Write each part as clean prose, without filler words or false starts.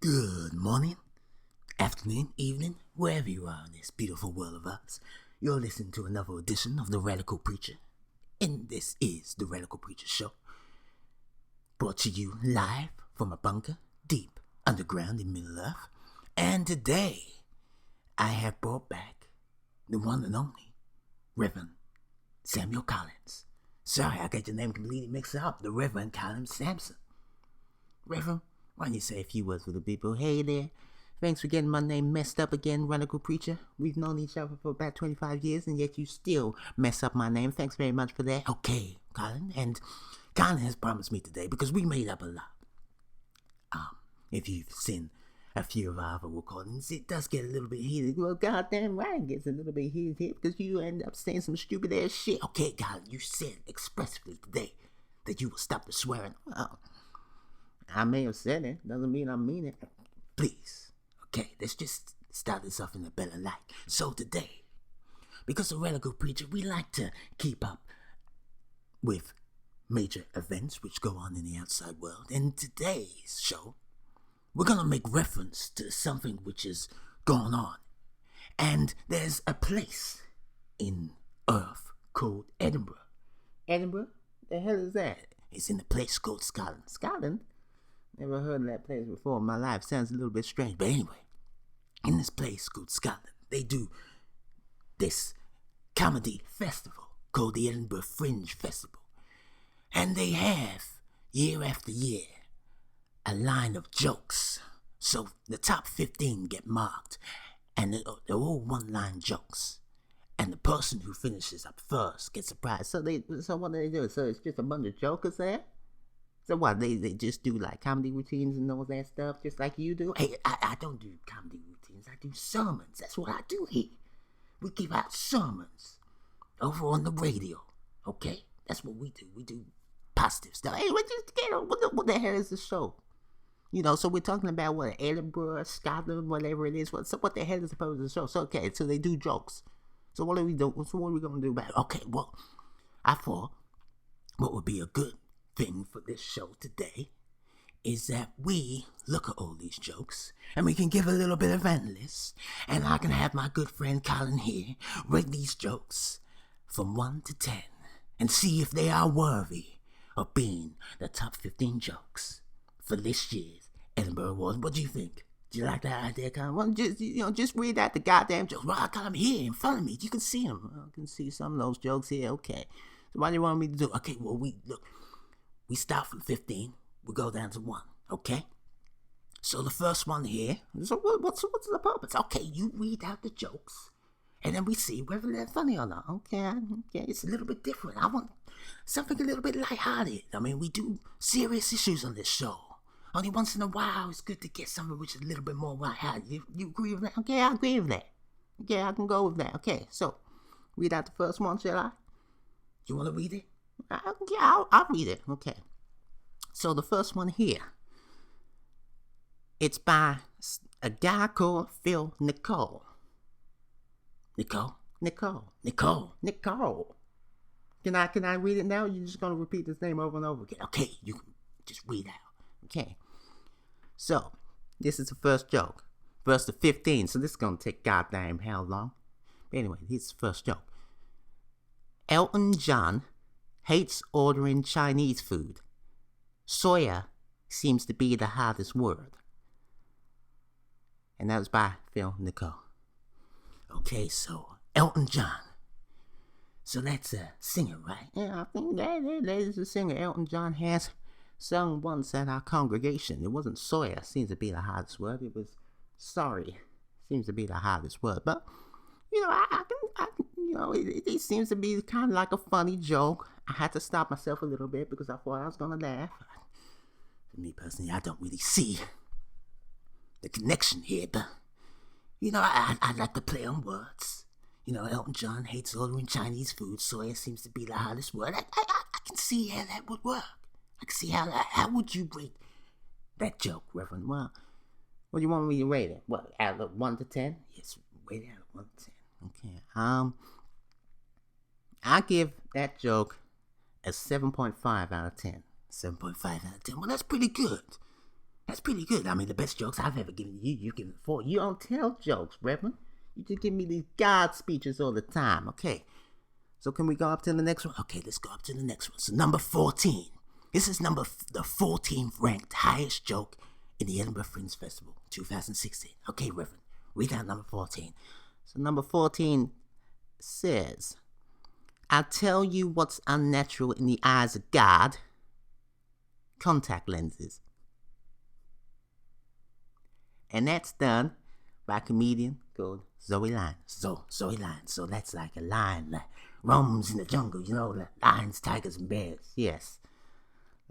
Good morning, afternoon, evening, wherever you are in this beautiful world of ours. You're listening to another edition of The Radical Preacher, and this is The Radical Preacher Show, brought to you live from a bunker deep underground in Middle Earth. And today, I have brought back the one and only Reverend Samuel Collins. Sorry, I got your name completely mixed up. The Reverend Colin Sampson. Reverend, why don't you say a few words for the people? Hey there. Thanks for getting my name messed up again, Radical Preacher. We've known each other for about 25 years, and yet you still mess up my name. Thanks very much for that. Okay, Colin. And Colin has promised me today, because we made up a lot. If you've seen a few of our other recordings, it does get a little bit heated. Well, goddamn right, it gets a little bit heated here, because you end up saying some stupid ass shit. Okay, Colin, you said expressly today that you will stop the swearing. I may have said it, doesn't mean I mean it. Please, okay, let's just start this off in a better light. So today, because of Radical Preacher, we like to keep up with major events which go on in the outside world. In today's show, we're going to make reference to something which is going on. And there's a place in Earth called Edinburgh. Edinburgh? The hell is that? It's in a place called Scotland. Scotland? Never heard of that place before in my life. Sounds a little bit strange. But anyway, in this place called Scotland, they do this comedy festival called the Edinburgh Fringe Festival. And they have, year after year, a line of jokes. So the top 15 get marked. And they're all one-line jokes. And the person who finishes up first gets a prize. So what do they do? So it's just a bunch of jokers there? So what, they just do like comedy routines and all that stuff, just like you do? Hey, I don't do comedy routines, I do sermons. That's what I do here. We give out sermons over on the radio, okay? That's what we do. We do positive stuff. Hey, what the hell is the show? You know, so we're talking about what, Edinburgh, Scotland, whatever it is. So what the hell is supposed to show? So okay, so they do jokes. So what are we doing? So what are we gonna do about it? Okay, well, I thought what would be a good thing for this show today is that we look at all these jokes and we can give a little bit of analysis, and I can have my good friend Colin here rate these jokes from 1 to 10 and see if they are worthy of being the top 15 jokes for this year's Edinburgh Awards. What do you think? Do you like that idea, Colin? Well, just read out the goddamn jokes. Well, I got them here in front of me. You can see them. I can see some of those jokes here. Okay. So what do you want me to do? Okay, well, we start from 15, we go down to 1, okay? So the first one here, so what's the purpose? Okay, you read out the jokes, and then we see whether they're funny or not. Okay, it's a little bit different. I want something a little bit lighthearted. I mean, we do serious issues on this show. Only once in a while, it's good to get something which is a little bit more lighthearted. You agree with that? Okay, I agree with that. Okay, I can go with that. Okay, so read out the first one, shall I? You want to read it? I'll read it. Okay. So the first one here, it's by a guy called Phil Nicole. Nicole. Can I read it now? Or you're just gonna repeat this name over and over again? Okay, you can just read out. Okay. So this is the first joke. First of 15. So this is gonna take goddamn how long? But anyway, this is the first joke. Elton John hates ordering Chinese food. Soya seems to be the hardest word. And that was by Phil Nicole. Okay, so Elton John. So that's a singer, right? Yeah, I think that is a singer. Elton John has sung once at our congregation. It wasn't soya, seems to be the hardest word. It was sorry, seems to be the hardest word. But you know, it seems to be kind of like a funny joke. I had to stop myself a little bit because I thought I was gonna laugh. For me personally, I don't really see the connection here, but you know, I like to play on words. You know, Elton John hates ordering Chinese food. Soya seems to be the hardest word. I can see how that would work. I can see how would you rate that joke, Reverend? Well, what do you want me to rate it? What, out of 1 to 10? Yes, rate it out of 1 to 10. Okay. I give that joke a 7.5 out of 10. 7.5 out of 10. Well, that's pretty good. That's pretty good. I mean, the best jokes I've ever given you, you've given 4. You don't tell jokes, Reverend. You just give me these God speeches all the time. Okay. So can we go up to the next one? Okay, let's go up to the next one. So number 14. This is the 14th ranked highest joke in the Edinburgh Fringe Festival 2016. Okay, Reverend, read out number 14. So number 14 says, I'll tell you what's unnatural in the eyes of God. Contact lenses. And that's done by a comedian called Zoe Lyons. Zoe Lyons. So that's like a lion that roams in the jungle, like lions, tigers, and bears. Yes.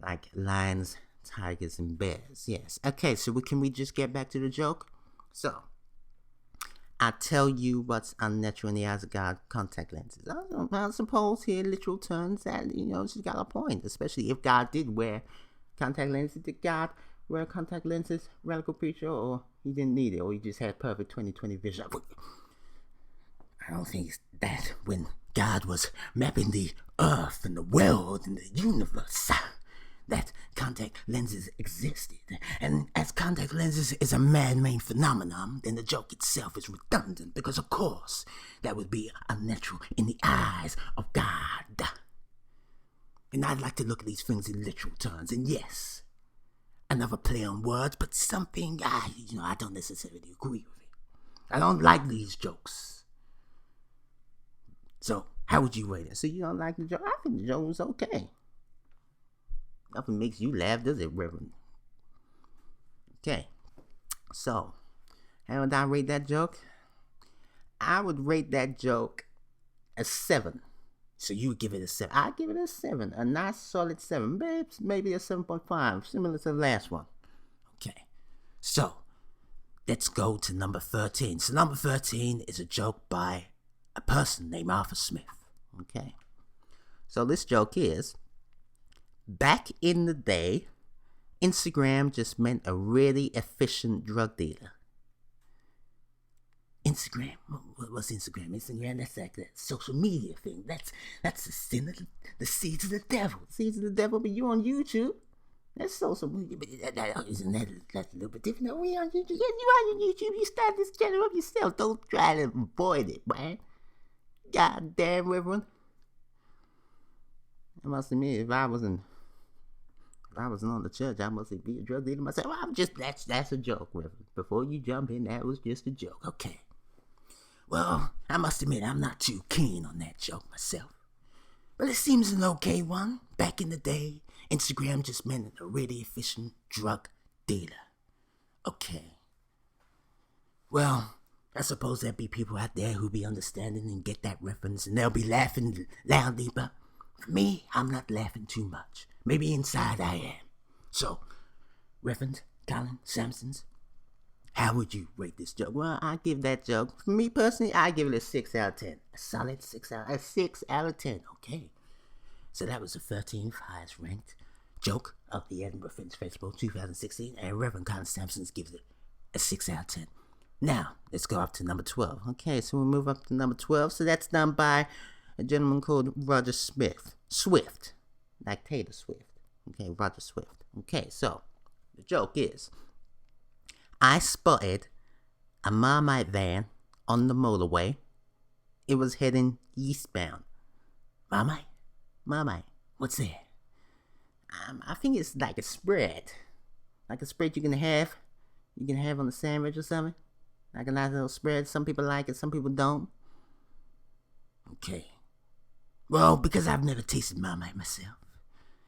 Like lions, tigers, and bears. Yes. Okay, so can we just get back to the joke? So, I tell you what's unnatural in the eyes of God, contact lenses. I suppose here literal terms that, she's got a point. Especially if God did wear contact lenses. Did God wear contact lenses, radical preacher, or he didn't need it, or he just had perfect 20/20 vision? I don't think it's that when God was mapping the earth and the world and the universe, that contact lenses existed. And as contact lenses is a man-made phenomenon, then the joke itself is redundant, because of course that would be unnatural in the eyes of God. And I'd like to look at these things in literal terms, and yes, another play on words, but something I don't necessarily agree with it. I don't like these jokes. So how would you rate it? So you don't like the joke? I think the joke was okay. Nothing makes you laugh, does it, Reverend? Okay. So, how would I rate that joke? I would rate that joke a 7. So you would give it a 7. I'd give it a 7. A nice solid 7. Maybe a 7.5. Similar to the last one. Okay. So, let's go to number 13. So number 13 is a joke by a person named Arthur Smith. Okay. So this joke is, back in the day, Instagram just meant a really efficient drug dealer. Instagram? What's Instagram? Instagram, that's like that social media thing. That's the sin of the seeds of the devil. Seeds of the devil, but you on YouTube. That's social media. But isn't that's a little bit different? No, we on YouTube. Yeah, you on YouTube. You start this channel up yourself. Don't try to avoid it, man. God damn, Reverend. I must admit, if I wasn't on the church, I must be a drug dealer myself. Well, that's a joke, Reverend. Before you jump in, that was just a joke. Okay. Well, I must admit, I'm not too keen on that joke myself. But it seems an okay one. Back in the day, Instagram just meant a really efficient drug dealer. Okay. Well, I suppose there'll be people out there who be understanding and get that reference, and they'll be laughing loudly, but for me, I'm not laughing too much. Maybe inside I am. So, Reverend Colin Sampson, how would you rate this joke? Well, I give that joke, for me personally, I give it a 6 out of 10. A solid 6 out of 10. Okay. So that was the 13th highest ranked joke of the Edinburgh Fringe Festival 2016, and Reverend Colin Sampson gives it a 6 out of 10. Now, let's go up to number 12. Okay, so we'll move up to number 12. So that's done by a gentleman called Roger Swift. Like Taylor Swift. Okay, Roger Swift. Okay, so the joke is, I spotted a Marmite van on the motorway. It was heading eastbound. Marmite. What's that? I think it's like a spread. Like a spread you can have on the sandwich or something. Like a nice little spread. Some people like it, some people don't. Okay. Well, because I've never tasted Marmite myself,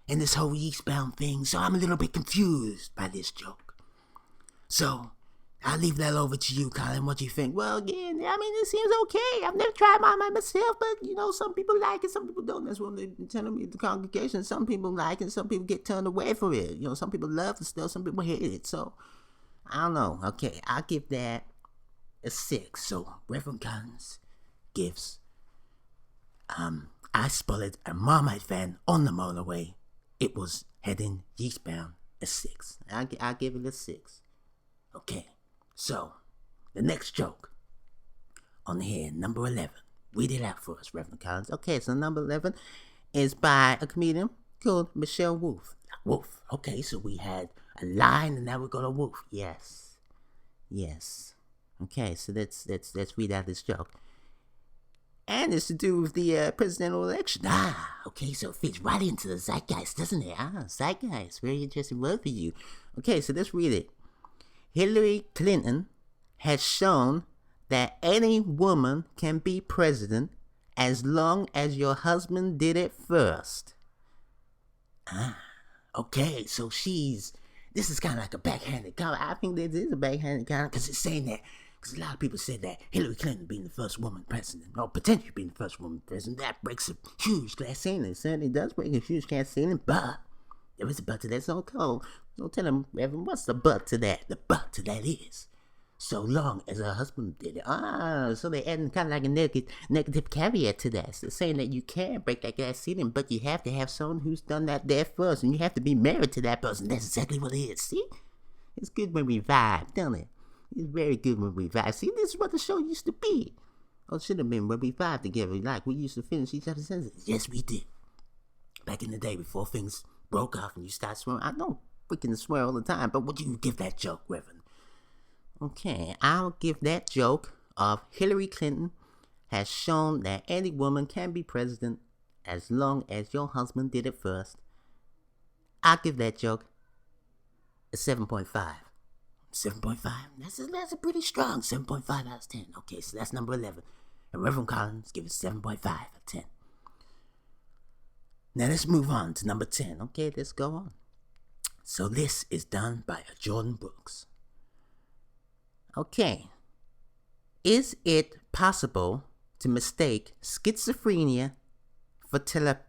and this whole eastbound thing, so I'm a little bit confused by this joke. So, I'll leave that over to you, Colin. What do you think? Well, again, I mean, it seems okay. I've never tried Marmite myself, but, some people like it, some people don't. That's what they're telling me at the congregation. Some people like it, some people get turned away from it. Some people love the stuff, some people hate it. So, I don't know. Okay, I'll give that a 6. So, Reverend Collins gives, I spotted a Marmite van on the motorway. It was heading eastbound, a 6. I'll give it a 6. Okay, so the next joke on here, number 11. Read it out for us, Reverend Collins. Okay, so number 11 is by a comedian called Michelle Wolf. Okay, so we had A lion and now we got a wolf. Yes. Yes. Okay, so let's read out this joke. And it's to do with the presidential election. Okay, so it fits right into the zeitgeist, doesn't it? Zeitgeist, very interesting word for you. Okay, so let's read it. Hillary Clinton has shown that any woman can be president as long as your husband did it first. Okay, so this is kind of like a backhanded comment. I think this is a backhanded comment because it's saying that, because a lot of people said that Hillary Clinton being the first woman president, or potentially being the first woman president, that breaks a huge glass ceiling. It certainly does break a huge glass ceiling, but there is a but to that. So don't tell him, Reverend, what's the but to that? The but to that is, so long as her husband did it. So they're adding kind of like a negative caveat to that. So saying that you can break that glass ceiling, but you have to have someone who's done that there first, and you have to be married to that person. That's exactly what it is. See? It's good when we vibe, don't it? It's very good when we vibe. See, this is what the show used to be. Or it should have been when we vibe together. Like, we used to finish each other's sentences. Yes, we did. Back in the day, before things broke off and you start swearing. I don't freaking swear all the time, but what do you give that joke, Reverend? Okay, I'll give that joke of Hillary Clinton has shown that any woman can be president as long as your husband did it first. I'll give that joke a 7.5. 7.5? That's a pretty strong 7.5 out of 10. Okay, so that's number 11. And Reverend Collins give it 7.5 out of 10. Now let's move on to number 10. Okay, let's go on. So this is done by Jordan Brooks. Okay. Is it possible to mistake schizophrenia for telepathy?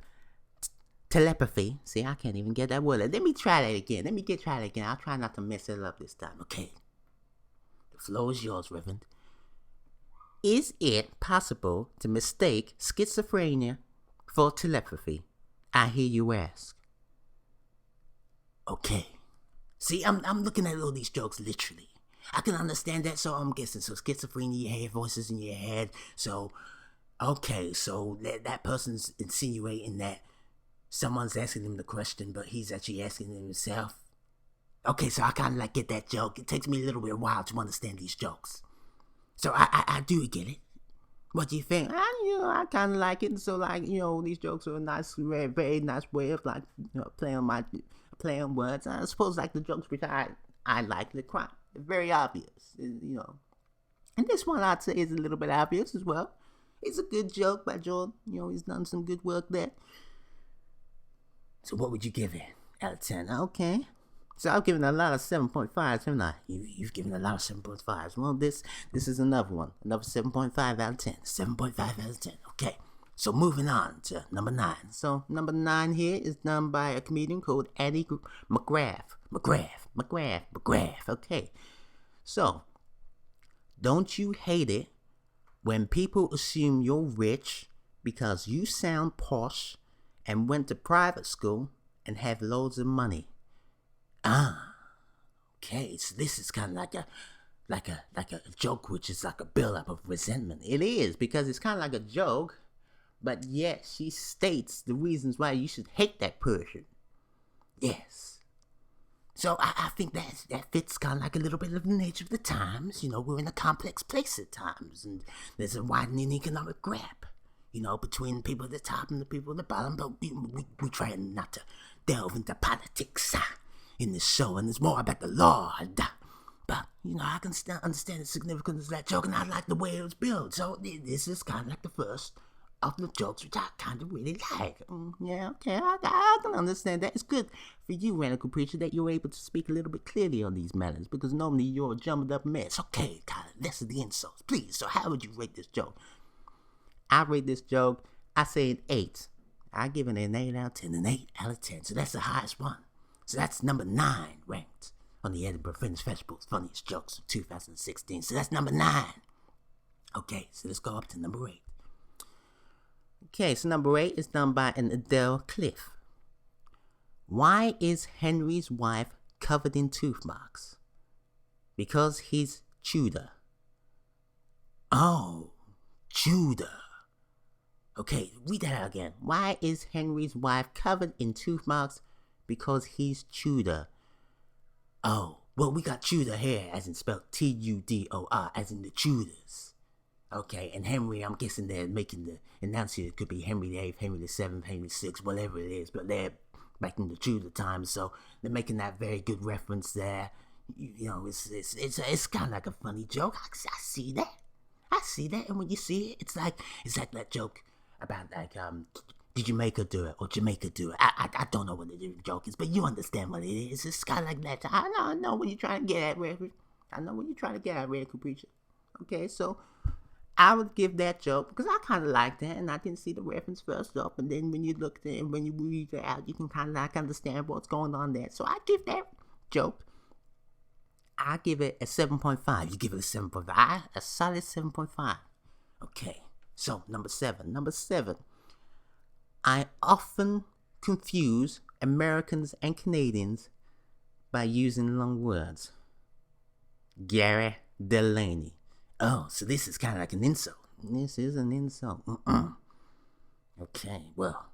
See, I can't even get that word. Let me try that again. Try that again. I'll try not to mess it up this time. Okay. The floor is yours, Reverend. Is it possible to mistake schizophrenia for telepathy? I hear you ask. Okay. See, I'm looking at all these jokes literally. I can understand that, so I'm guessing. So schizophrenia, you hear voices in your head. So, okay, so that person's insinuating that someone's asking him the question, but he's actually asking himself. Okay, so I kind of like get that joke. It takes me a little bit while to understand these jokes. So I do get it. What do you think? I kind of like it. So these jokes are a nice, very, very nice way of playing on words. I suppose like the jokes which I like, they're very obvious, And this one I'd say is a little bit obvious as well. It's a good joke by Jordan. He's done some good work there. So what would you give it out of 10? Okay. So I've given a lot of 7.5s, haven't I? You've given a lot of 7.5s. Well, this is another one. Another 7.5 out of 10. 7.5 out of 10. Okay. So moving on to number 9. So number 9 here is done by a comedian called Eddie McGrath. McGrath. Okay. So, don't you hate it when people assume you're rich because you sound posh and went to private school and have loads of money? Okay, so this is kind of like a joke, which is like a build-up of resentment. It is, because it's kind of like a joke, but yet she states the reasons why you should hate that person. Yes. So I think that fits kind of like a little bit of the nature of the times. We're in a complex place at times, and there's a widening economic gap, between the people at the top and the people at the bottom. But we try not to delve into politics in this show, and it's more about the Lord. But, I can still understand the significance of that joke, and I like the way it was built. So this is kind of like the first of the jokes, which I kind of really like. Yeah, okay, I can understand that. It's good for you, Radical Preacher, that you're able to speak a little bit clearly on these matters, because normally you're a jumbled up mess. Okay, kind of less of the insults, please. So how would you rate this joke? I rate this joke, I say an 8. I give it an 8 out of 10, an 8 out of 10. So that's the highest one. So that's number 9 ranked on the Edinburgh Fringe Festival's Funniest Jokes of 2016. So that's number 9. Okay, so let's go up to number 8. Okay, so number 8 is done by an Adele Cliff. Why is Henry's wife covered in tooth marks? Because he's Tudor. Oh, Tudor. Okay, read that out again. Why is Henry's wife covered in tooth marks? Because he's Tudor. Oh, well, we got Tudor here, as in spelled Tudor, as in the Tudors. Okay, and Henry, I'm guessing they're making the enunciate. It could be Henry VIII, Henry VII, Henry VI, whatever it is, but they're back in the Tudor times, so they're making that very good reference there. You know, it's kind of like a funny joke. I see that. I see that, and when you see it, it's like that joke about did Jamaica do it or Jamaica do it? I don't know what the joke is, but you understand what it is. It's kind of like that. I know what you're trying to get at, Reverend. I know what you're trying to get at, Radical Preacher. Okay, so I would give that joke because I kind of like that, and I didn't see the reference first up, and then when you look at it and when you read it out, you can kind of like understand what's going on there. So I give that joke. I give it a 7.5. You give it a 7.5. A solid 7.5. Okay. So number seven. I often confuse Americans and Canadians by using long words. Gary Delaney. Oh, so this is kind of like an insult. This is an insult. Okay, well,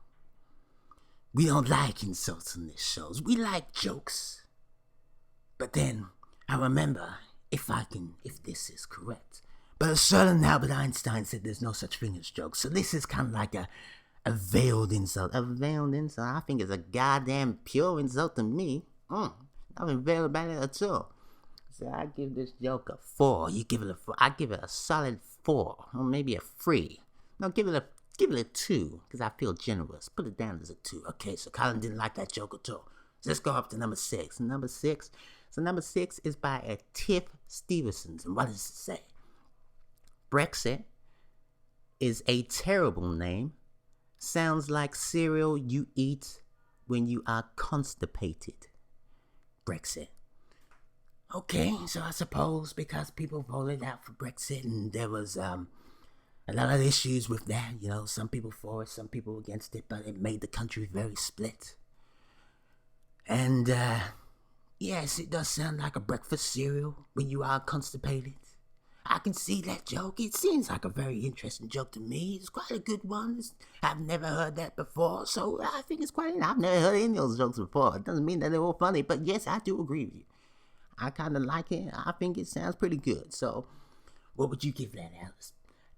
we don't like insults on this show. We like jokes. But then I remember, if this is correct, but a certain Albert Einstein said there's no such thing as jokes. So this is kind of like a veiled insult. A veiled insult. I think it's a goddamn pure insult to me. Nothing veiled about it at all. So I give this joke a 4. You give it a 4. I give it a solid 4, or maybe a 3. No, give it a 2, because I feel generous. Put it down as a 2. Okay, so Colin didn't like that joke at all. So let's go up to number 6. Number 6 is by a Tiff Stevenson's, and what does it say? Brexit is a terrible name. Sounds like cereal you eat when you are constipated. Brexit. Okay, so I suppose because people voted out for Brexit and there was a lot of issues with that, you know, some people for it, some people against it, but it made the country very split. And yes, it does sound like a breakfast cereal when you are constipated. I can see that joke. It seems like a very interesting joke to me. It's quite a good one. I've never heard that before, so I think it's quite... I've never heard any of those jokes before. It doesn't mean that they're all funny, but yes, I do agree with you. I kind of like it. I think it sounds pretty good. So, what would you give that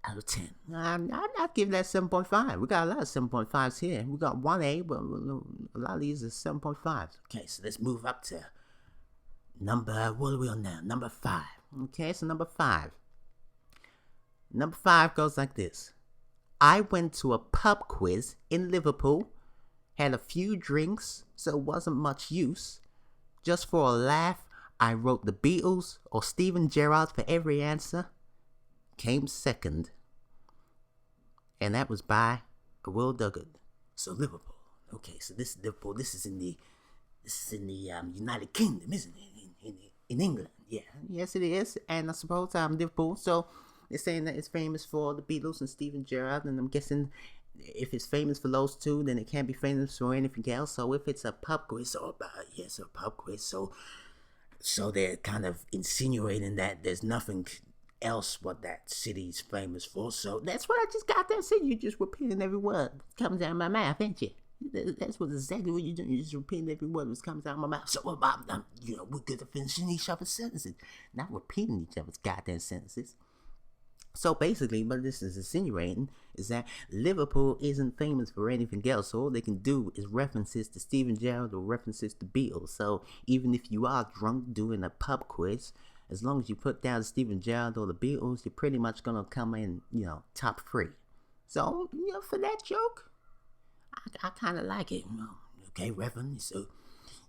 out of 10? I'd give that 7.5. We got a lot of 7.5s here. We got 1A, but a lot of these are 7.5s. Okay, so let's move up to what are we on now? Number 5. Okay, so number 5. Number 5 goes like this. I went to a pub quiz in Liverpool, had a few drinks, so it wasn't much use. Just for a laugh, I wrote the Beatles or Steven Gerrard for every answer. Came second. And that was by Will Duggan. So Liverpool. Okay, so this is Liverpool. This is in the United Kingdom, isn't it? In England. Yeah. Yes, it is. And I suppose Liverpool. So they're saying that it's famous for the Beatles and Steven Gerrard. And I'm guessing if it's famous for those two, then it can't be famous for anything else. So if it's a pub quiz, a pub quiz. So they're kind of insinuating that there's nothing else what that city's famous for. So that's what I just got there. So you're just repeating every word that comes out of my mouth, ain't you? That's exactly what you're doing. You're just repeating every word that comes out of my mouth. So we're good at finishing each other's sentences, not repeating each other's goddamn sentences. So basically, what this is insinuating is that Liverpool isn't famous for anything else. So all they can do is references to Steven Gerrard or references to Beatles. So even if you are drunk doing a pub quiz, as long as you put down Steven Gerrard or the Beatles, you're pretty much gonna come in, top 3. So, for that joke, I kind of like it. Okay, Reverend, so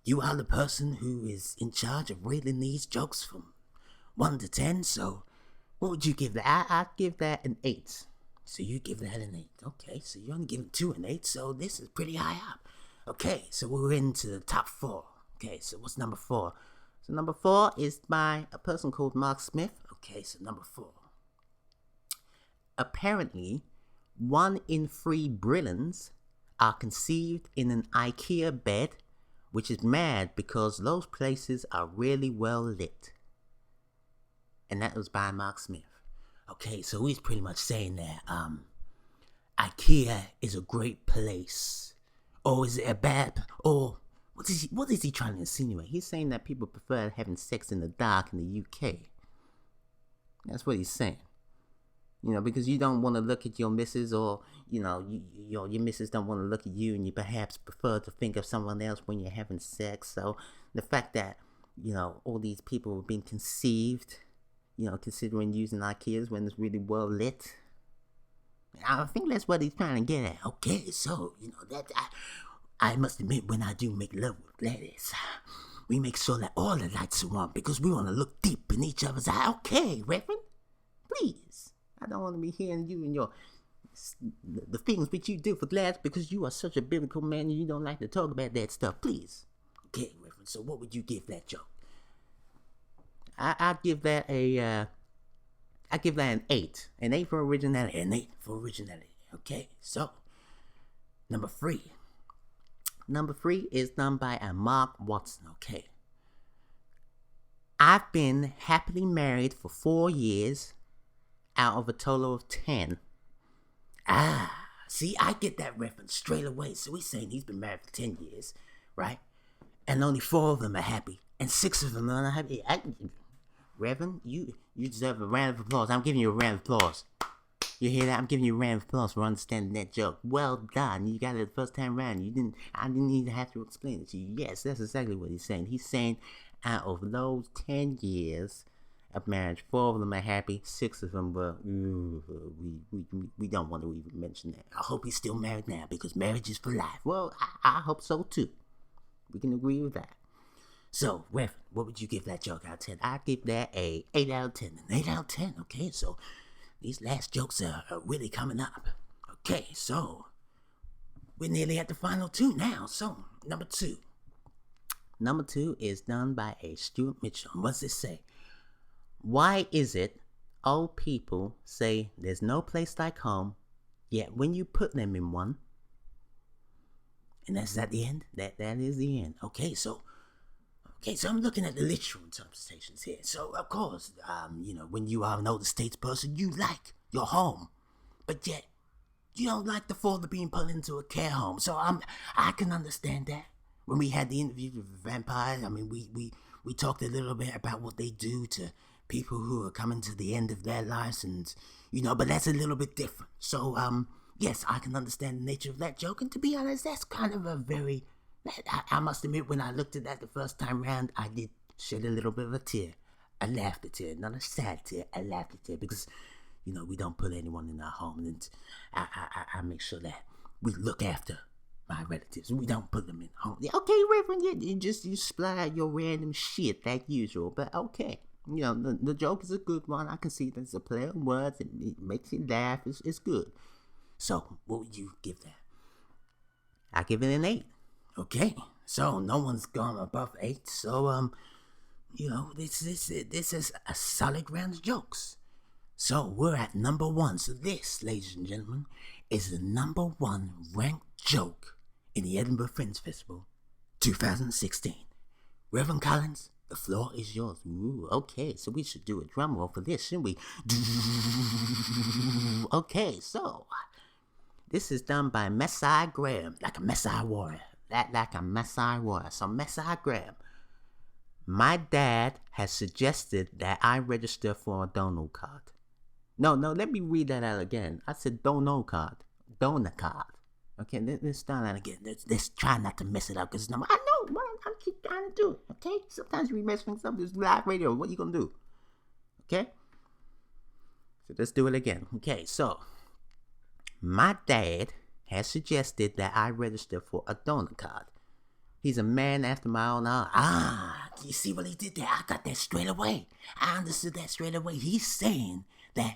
you are the person who is in charge of rating these jokes from 1 to 10. So what would you give that? I'd give that an 8. So you give that an 8. Okay, so you're only giving 2 an 8, so this is pretty high up. Okay, so we're into the top 4. Okay, so what's number 4? So number 4 is by a person called Mark Smith. Okay, so number 4. Apparently, 1 in 3 Britons are conceived in an IKEA bed, which is mad because those places are really well lit. And that was by Mark Smith. Okay, so he's pretty much saying that IKEA is a great place. Or is it a bad... Or What is he trying to insinuate? He's saying that people prefer having sex in the dark in the UK. That's what he's saying. Because you don't want to look at your missus, or, your missus don't want to look at you, and you perhaps prefer to think of someone else when you're having sex. So the fact that, all these people are being conceived, considering using IKEAs when it's really well lit, I think that's what he's trying to get at. Okay, so, that I must admit, when I do make love with Gladys, we make sure that all the lights are on because we want to look deep in each other's eye. Okay, Reverend? Please. I don't want to be hearing you and the things which you do for Gladys because you are such a biblical man and you don't like to talk about that stuff. Please. Okay, Reverend, so what would you give that joke? I'd give that an 8. An 8 for originality. An 8 for originality. Okay, so number 3. Number 3 is done by Mark Watson. Okay. I've been happily married for 4 years out of a total of 10. See, I get that reference straight away. So he's saying he's been married for 10 years, right? And only 4 of them are happy, and 6 of them are not happy. Reverend, you deserve a round of applause. I'm giving you a round of applause. You hear that? I'm giving you a round of applause for understanding that joke. Well done. You got it the first time around. I didn't even have to explain it to you. Yes, that's exactly what he's saying. He's saying out of those 10 years of marriage, 4 of them are happy, 6 of them were, we don't want to even mention that. I hope he's still married now because marriage is for life. Well, I hope so too. We can agree with that. So, Reverend, what would you give that joke out of 10? I'd give that a 8 out of 10. An 8 out of 10, okay? So, these last jokes are really coming up. Okay, so, we're nearly at the final 2 now. So, number 2. Number 2 is done by a Stuart Mitchell. What's it say? Why is it old people say there's no place like home, yet when you put them in one, and that's at the end? That is the end. Okay, so I'm looking at the literal interpretations here. So, of course, when you are an older states person, you like your home, but yet you don't like the thought of being put into a care home. So I can understand that. When we had the interview with vampires, I mean, we talked a little bit about what they do to people who are coming to the end of their lives, and but that's a little bit different. So yes, I can understand the nature of that joke, and to be honest, that's kind of a very, I must admit, when I looked at that the first time round, I did shed a little bit of a tear. I laughed a tear, not a sad tear. I laughed a tear because we don't put anyone in our home, and I make sure that we look after my relatives. We don't put them in home. Okay, Reverend, you supply your random shit like usual, but okay. The joke is a good one. I can see there's a play on words. It makes you laugh. It's good. So, what would you give that? I give it an 8. Okay. So, no one's gone above 8. So, this is a solid round of jokes. So, we're at number 1. So, this, ladies and gentlemen, is the number 1 ranked joke in the Edinburgh Fringe Festival 2016. Reverend Collins, the floor is yours. Ooh, okay, so we should do a drum roll for this, shouldn't we? Okay, so this is done by Messiah Graham, like a Messiah warrior. Like a Messiah warrior. So Messiah Graham, my dad has suggested that I register for a donor card. No, let me read that out again. I said donor card. Donor card. Okay, let's start that again. Let's try not to mess it up because I know what I'm keep trying to do. Okay, sometimes we mess things up. This live radio. What you gonna do? Okay, so let's do it again. Okay, so my dad has suggested that I register for a donor card. He's a man after my own heart. You see what he did there? I got that straight away. I understood that straight away. He's saying that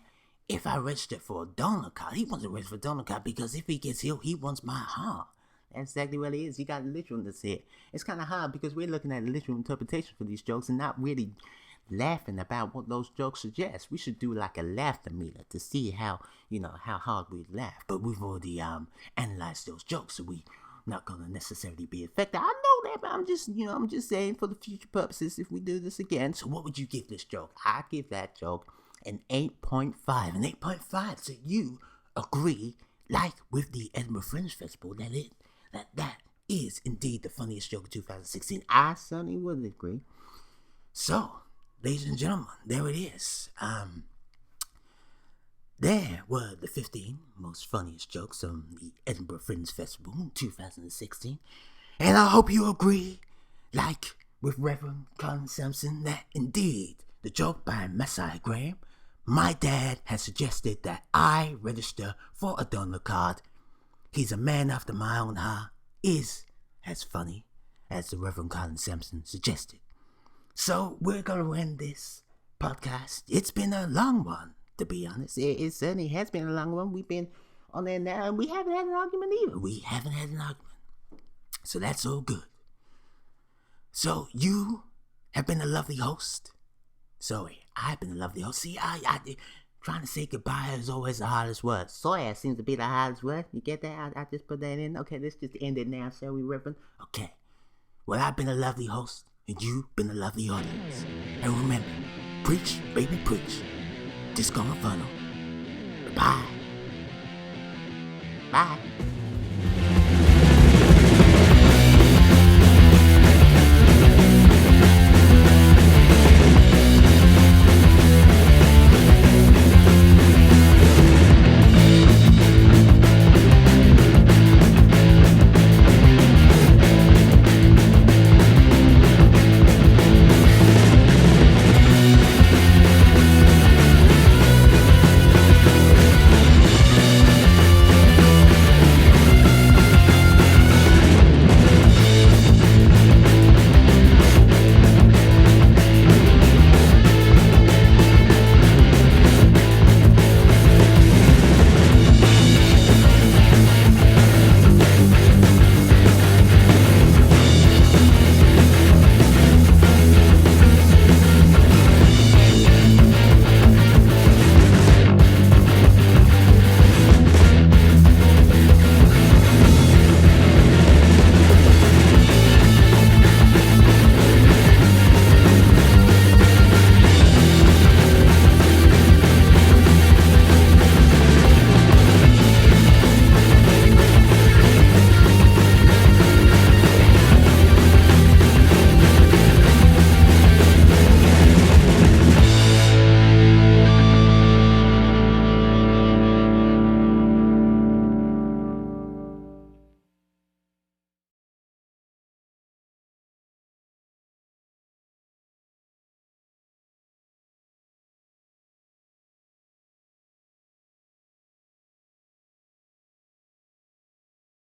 if I register for a donor card, he wants to register for a donor card because if he gets ill, he wants my heart. That's exactly what it is. You got literalness here. It's kind of hard because we're looking at a literal interpretation for these jokes and not really laughing about what those jokes suggest. We should do like a laughter meter to see how hard we laugh. But we've already analyzed those jokes, so we not gonna necessarily be affected. I know that, but I'm just saying for the future purposes if we do this again. So what would you give this joke? I give that joke an 8.5. An 8.5. So you agree, like with the Edinburgh Fringe Festival, that is indeed the funniest joke of 2016. I certainly would agree. So, ladies and gentlemen, there it is. There were the 15 most funniest jokes on the Edinburgh Fringe Festival in 2016. And I hope you agree, like with Reverend Colin Sampson, that indeed the joke by Messiah Graham, my dad has suggested that I register for a donor card. He's a man after my own heart, is as funny as the Reverend Colin Sampson suggested. So we're going to end this podcast. It's been a long one, to be honest. It certainly has been a long one. We've been on there now, and we haven't had an argument either. We haven't had an argument. So that's all good. So you have been a lovely host. Sorry, I've been a lovely host. See, I trying to say goodbye is always the hardest word. Sorry seems to be the hardest word. You get that? I just put that in. Okay, let's just end it now, shall we, Reverend? Okay. Well, I've been a lovely host, and you've been a lovely audience. And remember, preach, baby, preach. Disco Inferno. Bye. Bye.